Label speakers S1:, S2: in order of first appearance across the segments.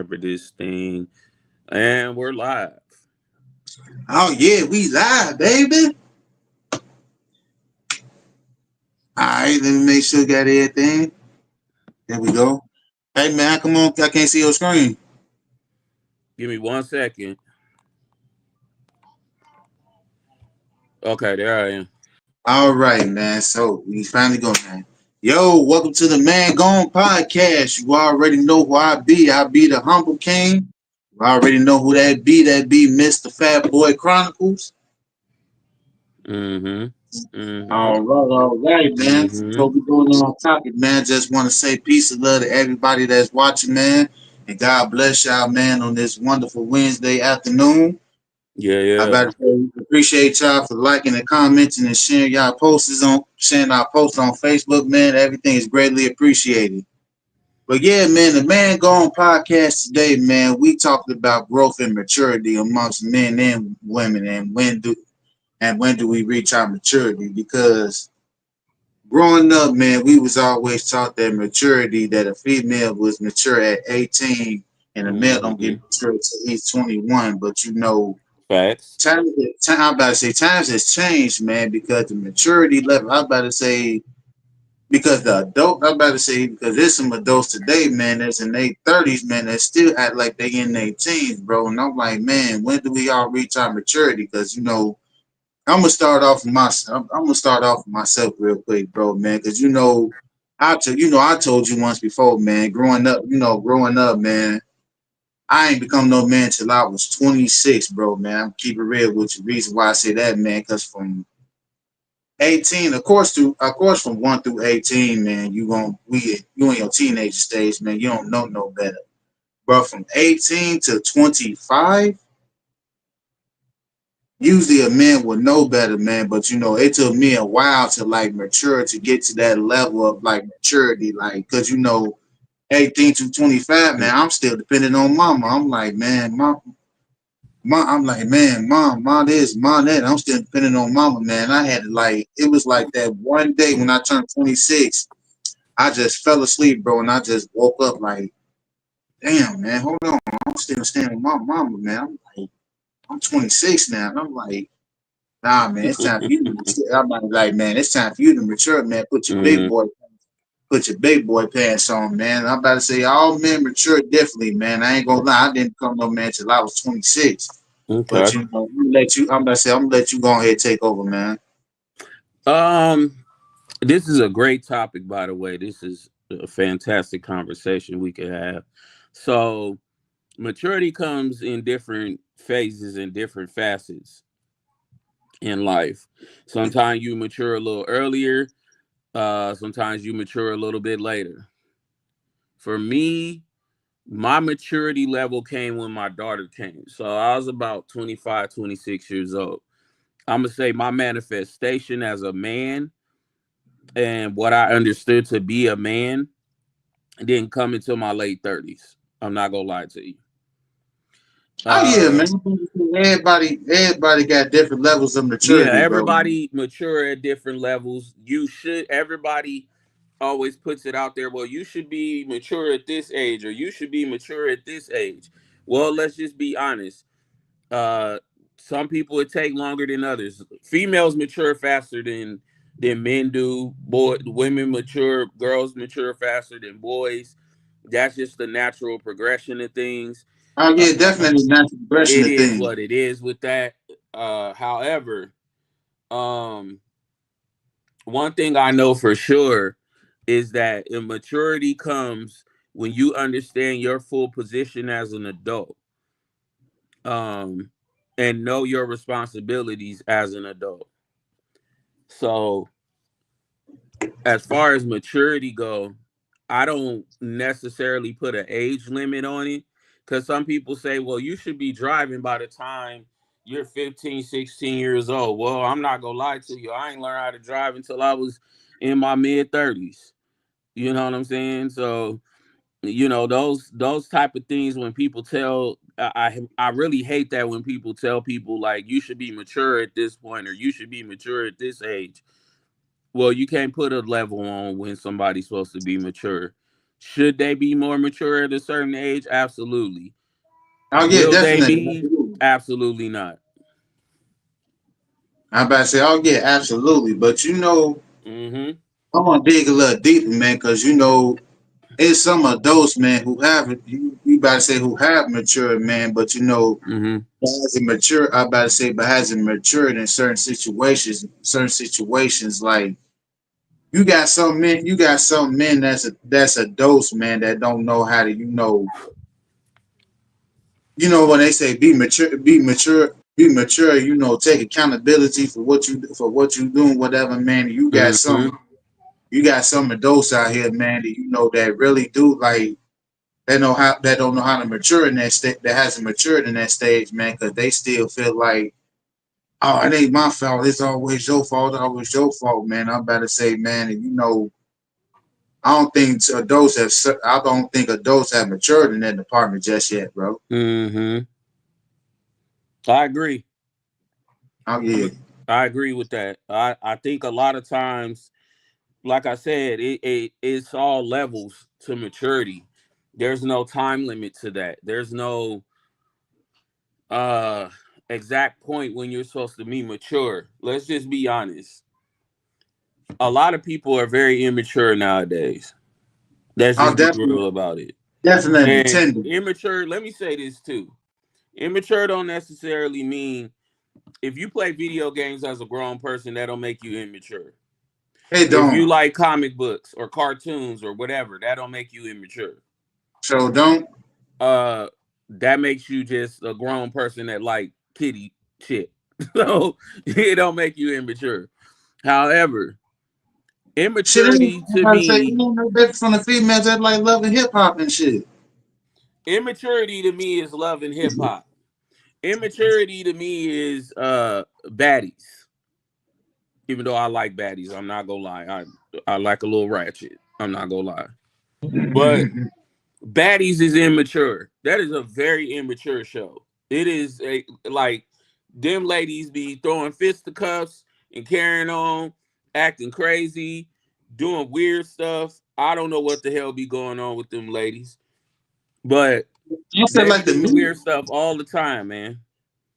S1: remember this thing. And we're live.
S2: Oh yeah, we live, baby. Alright, let me make sure I got everything. There we go. Hey man, come on, I can't see your screen.
S1: Give me 1 second. Okay, there I am.
S2: All right, man. So we finally go, man. Yo, welcome to the Man Gone Podcast. You already know who I be. I be the humble king. You already know who that be. That be Mr. Fat Boy Chronicles.
S1: Mm-hmm. Mm-hmm.
S2: All right, man.
S1: Mm-hmm.
S2: So we going on topic, man. Just want to say peace and love to everybody that's watching, man. And God bless y'all, man, on this wonderful Wednesday afternoon.
S1: Yeah,
S2: I
S1: yeah.
S2: about to say appreciate y'all for liking and commenting and sharing our posts on Facebook, man. Everything is greatly appreciated. But yeah, man, the Man Gone podcast today, man, we talked about growth and maturity amongst men and women, and when do we reach our maturity? Because growing up, man, we was always taught that maturity, that a female was mature at 18 and a male don't
S1: Mm-hmm.
S2: get mature until he's 21. But
S1: Facts.
S2: I'm about to say times has changed, man, because the maturity level, I'm about to say, because the adult, I'm about to say, because there's some adults today, man, that's in their 30s, man, that still act like they in their teens, bro. And I'm like, man, when do we all reach our maturity? Because, I'm gonna start off with myself real quick, bro, man, because I told you once before, man. Growing up, man, I ain't become no man till I was 26, bro, man. I'm keep it real with you. Reason why I say that, man, because from 18, of course, from 1 through 18, man, you in your teenage stage, man. You don't know no better, but from 18 to 25. Usually a man would know better, man, but it took me a while to like mature to get to that level of like maturity, like, cause 18 to 25, man, I'm still depending on mama. I'm like, man, I'm like, man, mom this, mom that. I'm still depending on mama, man. I had to like, it was like that one day when I turned 26, I just fell asleep, bro, and I just woke up like, damn, man, hold on, I'm still staying with my mama, man. I'm like, I'm 26 now, and I'm like, nah, man, it's time for you to mature. I'm like, man, it's time for you to mature, man.
S1: Mm-hmm.
S2: Put your big boy pants on, man. I'm about to say all men mature differently, man. I ain't gonna lie, I didn't become no man till I was 26. But
S1: Okay.
S2: I'm gonna let you go ahead and take over, man.
S1: Um, this is a great topic, by the way. This is a fantastic conversation we could have. So, maturity comes in different phases and different facets in life. Sometimes you mature a little earlier. Sometimes you mature a little bit later. For me, my maturity level came when my daughter came. So I was about 25, 26 years old. I'm going to say my manifestation as a man and what I understood to be a man didn't come until my late 30s. I'm not going to lie to you.
S2: Oh yeah,
S1: Uh,
S2: man. Everybody got different levels of
S1: yeah,
S2: maturity, bro.
S1: everybody mature at different levels. Everybody always puts it out there. Well, you should be mature at this age, or you should be mature at this age. Well, let's just be honest. Uh, some people it take longer than others. Females mature faster than men do. Women mature, girls mature faster than boys. That's just the natural progression of things.
S2: Oh
S1: Uh,
S2: yeah, definitely natural progression
S1: it
S2: of
S1: is
S2: things.
S1: what it is with that. However, um, one thing I know for sure is that immaturity comes when you understand your full position as an adult, um, and know your responsibilities as an adult. So, as far as maturity go, I don't necessarily put an age limit on it because some people say, well, you should be driving by the time you're 15, 16 years old. Well, I'm not going to lie to you. I ain't learned how to drive until I was in my mid 30s. You know what I'm saying? So, those type of things when people tell I really hate that when people tell people like you should be mature at this point or you should be mature at this age. Well, you can't put a level on when somebody's supposed to be mature. Should they be more mature at a certain age? Absolutely.
S2: Oh yeah,
S1: Will they
S2: definitely.
S1: be?
S2: Absolutely.
S1: Absolutely not.
S2: I'm about to say, oh yeah, absolutely. But
S1: Mm-hmm.
S2: I want to dig a little deeper, man, because it's some adults, man, who have you about to say who have matured, man, but
S1: Mm-hmm.
S2: hasn't matured. I about to say, but hasn't matured in certain situations. Certain situations, like you got some men that's adults, man, that don't know how to, when they say be mature, take accountability for what you doing, whatever, man.
S1: Mm-hmm.
S2: You got some adults out here, man, that that really do like that don't know how to mature in that state, that hasn't matured in that stage, man, because they still feel like, oh, it ain't my fault. It's always your fault. Always your fault, man. I'm about to say, man, and I don't think adults have matured in that department just yet, bro.
S1: Mm-hmm. I agree.
S2: Oh yeah.
S1: I agree with that. I think a lot of times, like I said, it's all levels to maturity. There's no time limit to that. There's no uh exact point when you're supposed to be mature. Let's just be honest. A lot of people are very immature nowadays. Let's
S2: I'll
S1: just be
S2: definitely
S1: real about it.
S2: definitely
S1: And
S2: tender.
S1: immature, let me say this too. Immature don't necessarily mean if you play video games as a grown person, that don't make you immature.
S2: It
S1: If you
S2: don't.
S1: like comic books or cartoons or whatever, that don't make you immature.
S2: So don't.
S1: Uh that makes you just a grown person that like kitty shit. So it don't make you immature. However,
S2: Shit ain't.
S1: immaturity
S2: I'm
S1: to
S2: about to say,
S1: me,
S2: no different from the females that like loving hip hop and shit.
S1: immaturity to me is love and hip hop. Immaturity to me is baddies. Even though I like baddies, I'm not gonna lie. I like a little ratchet. I'm not gonna lie. But baddies is immature. That is a very immature show. It is a like them ladies be throwing fisticuffs and carrying on, acting crazy, doing weird stuff. I don't know what the hell be going on with them ladies, but
S2: I feel
S1: they be
S2: like the
S1: doing
S2: media.
S1: weird stuff all the time, man.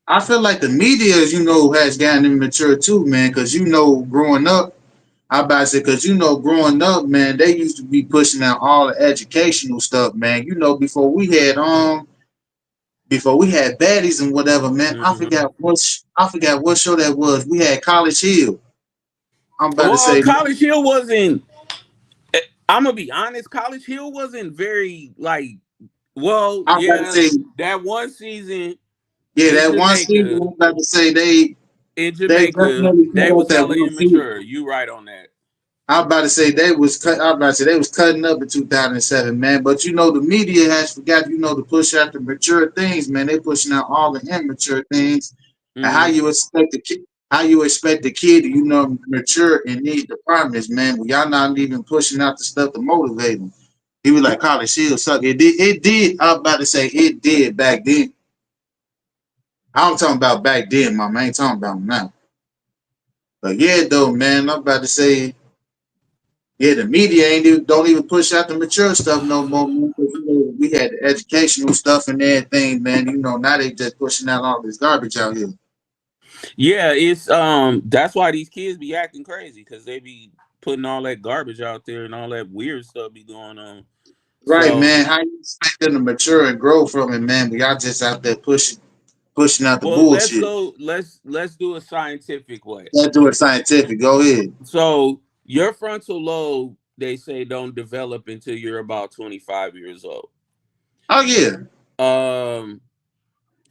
S2: I feel like the media, has gotten immature too, man. Because growing up, I about to say, because growing up, man, they used to be pushing out all the educational stuff, man. Before we had baddies and whatever, man.
S1: Hmm.
S2: I forgot what show that was. We had College Hill. I'm about to
S1: Well,
S2: say,
S1: College Hill wasn't. I'm gonna be honest. College Hill wasn't very like. Well,
S2: I'm about to
S1: yeah,
S2: say,
S1: that one season
S2: yeah,
S1: in
S2: that one season.
S1: Jamaica,
S2: I'm about to say they definitely
S1: they
S2: cut
S1: was
S2: up that
S1: hella
S2: one season.
S1: immature. You right on that.
S2: I'm about to say I'm about to say they was cutting up in 2007, man. But the media has forgot, to push out the mature things, man. They pushing out all the immature things, and
S1: Hmm.
S2: how you expect the kid to, mature in these departments, man. Well, y'all not even pushing out the stuff to motivate them. He was like College Hill suck. It did. I'm about to say it did back then. I'm talking about back then, mom. I ain't talking about now. But yeah, though, man. I'm about to say, yeah, the media don't even push out the mature stuff no more, man. 'Cause, we had the educational stuff and everything, man. Now they just pushing out all this garbage out here.
S1: Yeah, it's that's why these kids be acting crazy because they be putting all that garbage out there and all that weird stuff be going on.
S2: Right,
S1: So,
S2: man. How you expect them to mature and grow from it, man? But y'all just out there pushing out the
S1: well, let's
S2: bullshit.
S1: go. Let's do a scientific way.
S2: Let's do it scientific. Go ahead.
S1: So, your frontal lobe, they say, don't develop until you're about 25 years old.
S2: Oh yeah.
S1: Um,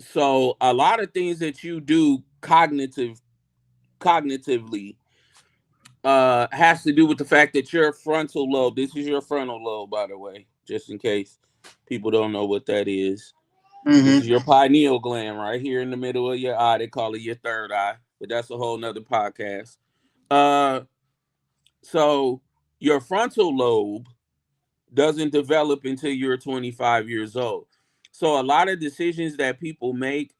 S1: so a lot of things that you do cognitively has to do with the fact that your frontal lobe, this is your frontal lobe, by the way, just in case people don't know what that is. This is
S2: Mm-hmm.
S1: your pineal gland right here in the middle of your eye. They call it your third eye, but that's a whole nother podcast. Uh, so your frontal lobe doesn't develop until you're 25 years old. So a lot of decisions that people make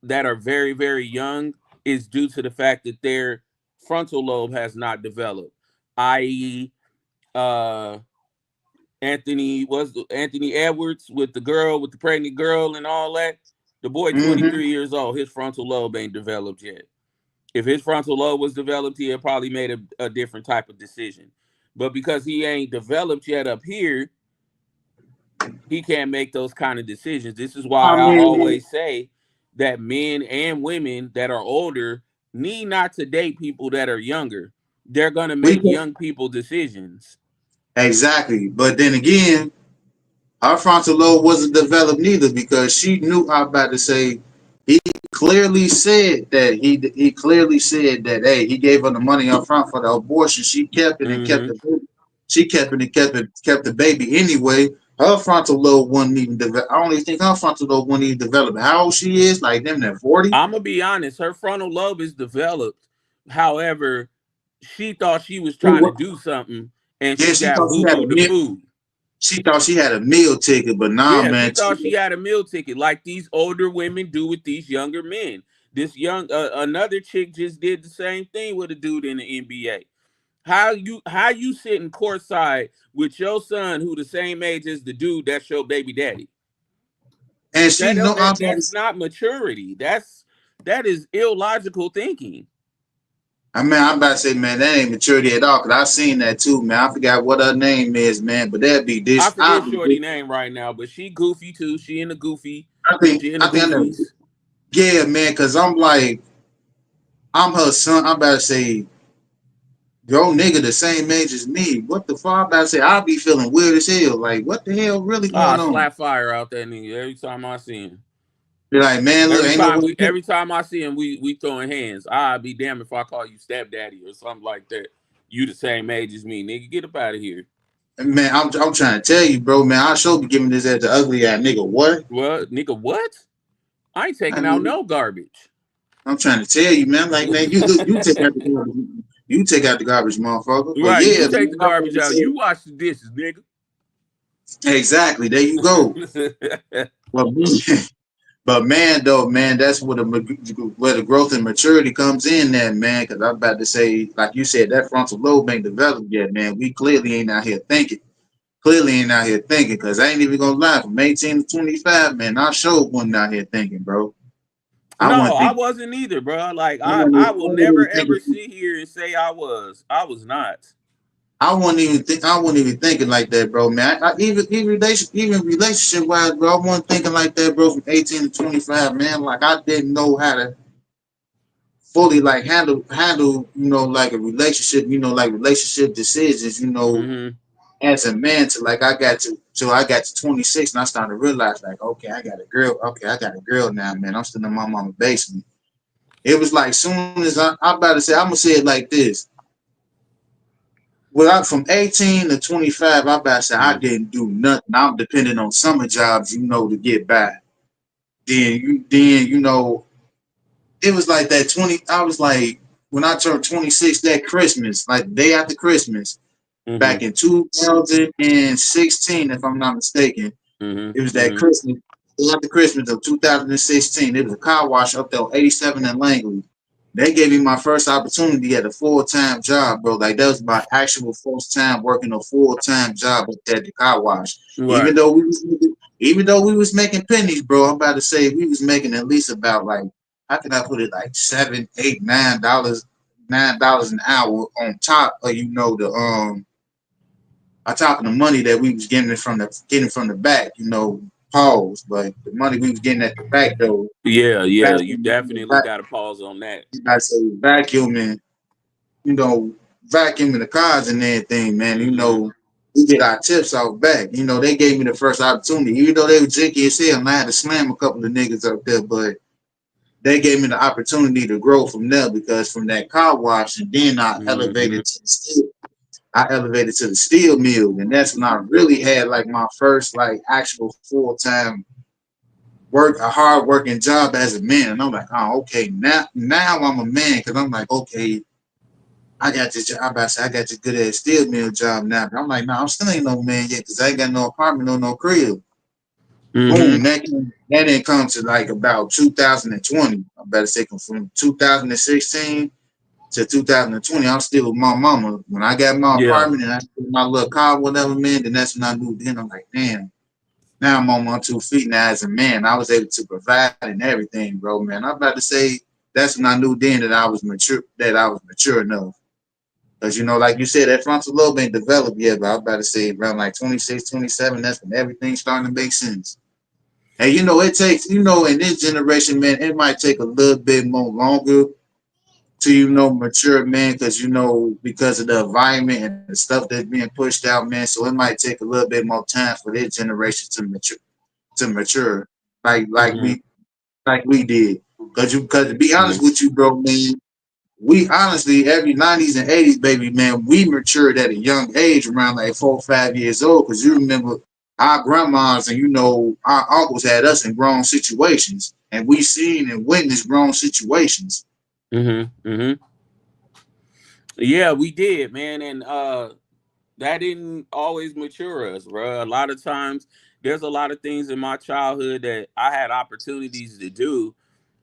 S1: that are very, very young is due to the fact that their frontal lobe has not developed, i.e., uh, Anthony Edwards with the girl with the pregnant girl and all that. The boy
S2: Mm-hmm.
S1: 23 years old. His frontal lobe ain't developed yet. If his frontal lobe was developed, he had probably made a different type of decision. But because he ain't developed yet up here, he can't make those kind of decisions. This is
S2: I
S1: why I
S2: mean,
S1: always say that men and women that are older need not to date people that are younger. They're gonna
S2: we
S1: make young people decisions.
S2: exactly, but then again, our frontal lobe wasn't developed neither because she knew. I'm about to say he clearly said that he clearly said that hey, he gave her the money up front for the abortion. She kept it and kept
S1: Mm-hmm.
S2: the baby. She kept it and kept the baby anyway. Her frontal lobe wasn't even developed. I only think her frontal lobe wasn't even developed. How old she is? Like them at 40?
S1: I'm gonna be honest. Her frontal lobe is developed. However, she thought she was trying to do something, and
S2: Yeah,
S1: she
S2: she
S1: got
S2: thought she had a
S1: boo-booed the
S2: meal.
S1: food.
S2: She thought she had a meal ticket, but nah,
S1: Yeah, she
S2: man.
S1: thought she had a meal ticket, like these older women do with these younger men. This another chick just did the same thing with a dude in the NBA. How you sitting courtside with your son who the same age as the dude that's your baby daddy?
S2: And she know
S1: That's not maturity. That is illogical thinking.
S2: I mean, I'm about to say, man, that ain't maturity at all. Cause I seen that too, man. I forgot what her name is, man. But that'd be
S1: I
S2: this.
S1: forget Shorty name right now, but she goofy too. She in the
S2: I think I know.
S1: goofies.
S2: Yeah, man. Cause I'm like, I'm her son. I'm about to say, yo, nigga, the same age as me. What the fuck? I'm about to say, I'll be feeling weird as hell. Like, what the hell really
S1: Ah,
S2: going on?
S1: slap fire out that nigga every time I see him.
S2: Be like, man, look, ain't no way.
S1: Every time I see him, we throwing hands. I'd be damned if I call you stepdaddy or something like that. You the same age as me, nigga. Get up out of here.
S2: Man, I'm trying to tell you, bro, man. I should be giving this at the ugly ass nigga. What?
S1: Well, nigga, what? I ain't
S2: I
S1: taking out
S2: mean,
S1: no garbage.
S2: I'm trying to tell you, man. Like, man, you take out the garbage. You take out the garbage, motherfucker. But
S1: Right, you
S2: yeah,
S1: take
S2: man,
S1: the
S2: I'm about
S1: garbage
S2: to
S1: out.
S2: say,
S1: You wash the dishes, nigga.
S2: exactly. There you go. But but man, though, man, that's where the growth and maturity comes in. There, man. Because I'm about to say, like you said, that frontal lobe ain't developed yet, man. We clearly ain't out here thinking. Clearly ain't out here thinking. Because I ain't even gonna lie. From 18 to 25, man, I sure wasn't out here thinking, bro. I
S1: No,
S2: wasn't
S1: I
S2: thinking.
S1: wasn't either, bro. Like I
S2: I
S1: will
S2: wasn't
S1: never
S2: even
S1: ever
S2: thinking.
S1: sit here and say I was. I was not.
S2: I wasn't even think. I wasn't even thinking like that, bro, man. Even relationship wise, bro, I wasn't thinking like that, bro. From 18 to 25, man. Like I didn't know how to fully like handle like a relationship, like relationship decisions,
S1: Mm-hmm.
S2: as a man. To like I got to 26 and I started to realize like, okay, I got a girl. Okay, I got a girl now, man. I'm still in my mama's basement. It was like soon as I'm about to say, I'm gonna say it like this. Well, from 18 to 25, I about to say I didn't do nothing. I'm depending on summer jobs, to get by. Then it was like that 20. I was like, when I turned 26 that Christmas, like the day after Christmas,
S1: Mm-hmm.
S2: back in 2016, if I'm not mistaken, it was
S1: Mm-hmm.
S2: that
S1: Mm-hmm.
S2: Christmas, day after Christmas of 2016. It was a car wash up there, 87 in Langley. They gave me my first opportunity at a full-time job, bro. Like that was my actual first time working a full-time job at the car wash. Even
S1: Right.
S2: though we was even though we was making pennies, bro, I'm about to say we was making at least about like how can I put it like $7, $8, $9 an hour on top of on top of the money that we was getting from the back, pause. But the money we was getting at the back though,
S1: Yeah, yeah. You
S2: vacuuming,
S1: definitely got to pause on that.
S2: I say vacuuming, you know, vacuuming the cars and everything, man.
S1: Mm-hmm.
S2: We get our tips off back. They gave me the first opportunity, even though they were jinky as hell, and I had to slam a couple of niggas up there, but they gave me the opportunity to grow from there because from that car wash, and then
S1: Mm-hmm.
S2: I elevated to the steel mill, and that's when I really had like my first like actual full time a hard working job as a man. And I'm like, oh, okay, now I'm a man because I'm like, okay, I got this job. I got this good ass steel mill job now. But I'm like, no, I'm still ain't no man yet because I ain't got no apartment or no crib. Boom,
S1: Mm-hmm.
S2: that didn't come to like about 2020. I better say from 2016 to 2020, I'm still with my mama. When I got my
S1: Yeah.
S2: apartment and I got my little car, whatever, man, then that's when I moved in. I'm like, damn, now I'm on my 2 feet now as a man. I was able to provide and everything, bro, man. I'm about to say that's when I knew then that I was mature enough. Because, like you said, that frontal lobe ain't developed yet, but I'm about to say around like 26, 27, that's when everything's starting to make sense. And, it takes, in this generation, man, it might take a little bit more longer to, mature, man, because of the environment and the stuff that's being pushed out, man. So it might take a little bit more time for this generation to mature, like like
S1: Mm-hmm.
S2: we like we did. Because to be honest
S1: Mm-hmm.
S2: with you, bro, man, we honestly every 90s and 80s, baby, man, we matured at a young age, around like 4 or 5 years old. Because you remember our grandmas and our uncles had us in grown situations, and we seen and witnessed grown situations.
S1: Mm-hmm. Mm-hmm. Yeah, we did, man, and that didn't always mature us, bro. A lot of times, there's a lot of things in my childhood that I had opportunities to do,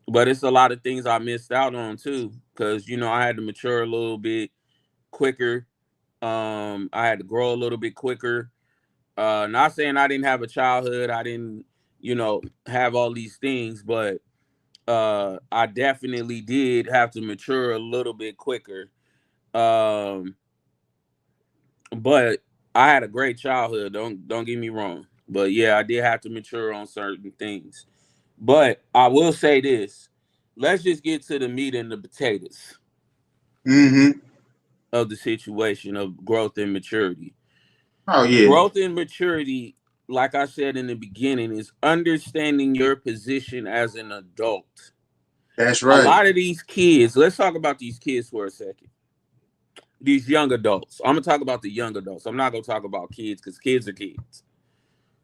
S1: but it's a lot of things I missed out on too, because I had to mature a little bit quicker. I had to grow a little bit quicker. Not saying I didn't have a childhood, I didn't, have all these things, but I definitely did have to mature a little bit quicker. Um, but I had a great childhood. Don't get me wrong. But yeah, I did have to mature on certain things. But I will say this: let's just get to the meat and the potatoes
S2: Mm-hmm.
S1: of the situation of growth and maturity.
S2: Oh yeah,
S1: Growth and maturity, like I said in the beginning, is understanding your position as an adult.
S2: that's
S1: A
S2: right.
S1: lot of these kids, let's talk about these kids for a second. These young adults. I'm gonna talk about the young adults. I'm not gonna talk about kids because kids are kids.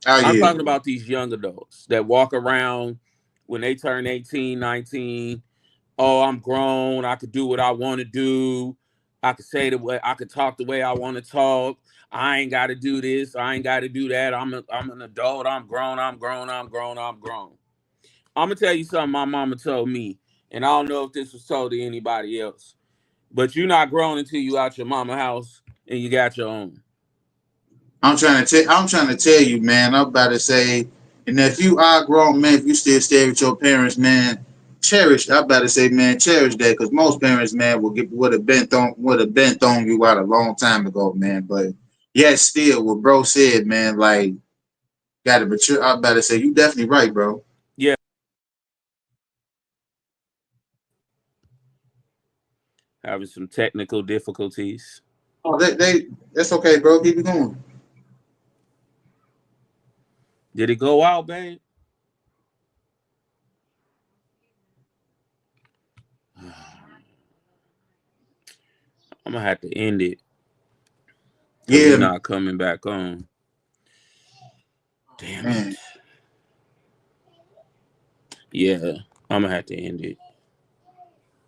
S2: Oh
S1: I'm
S2: yeah.
S1: talking about these young adults that walk around when they turn 18, 19. Oh, I'm grown. I could do what I want to do. I could say the way I could talk the way I want to talk. I ain't got to do this. I ain't got to do that. I'm an adult. I'm grown. I'm grown. I'm grown. I'm grown. I'm gonna tell you something my mama told me, and I don't know if this was told to anybody else. But you're not grown until you out your mama house and you got your own.
S2: I'm trying to tell you, man. I'm about to say, and if you are grown, man, if you still stay with your parents, man, cherish. I'm about to say, man, cherish that, because most parents, man, would have been thrown you out a long time ago, man. But yet still, what bro said, man, like gotta mature. I'm about to say, you definitely right, bro.
S1: Yeah, having some technical difficulties.
S2: Oh, that's okay, bro. Keep it going.
S1: Did it go out, babe? I'm gonna have to end it because he
S2: Yeah,
S1: not coming back on. Damn it.
S2: man.
S1: Yeah, I'm gonna have to end it.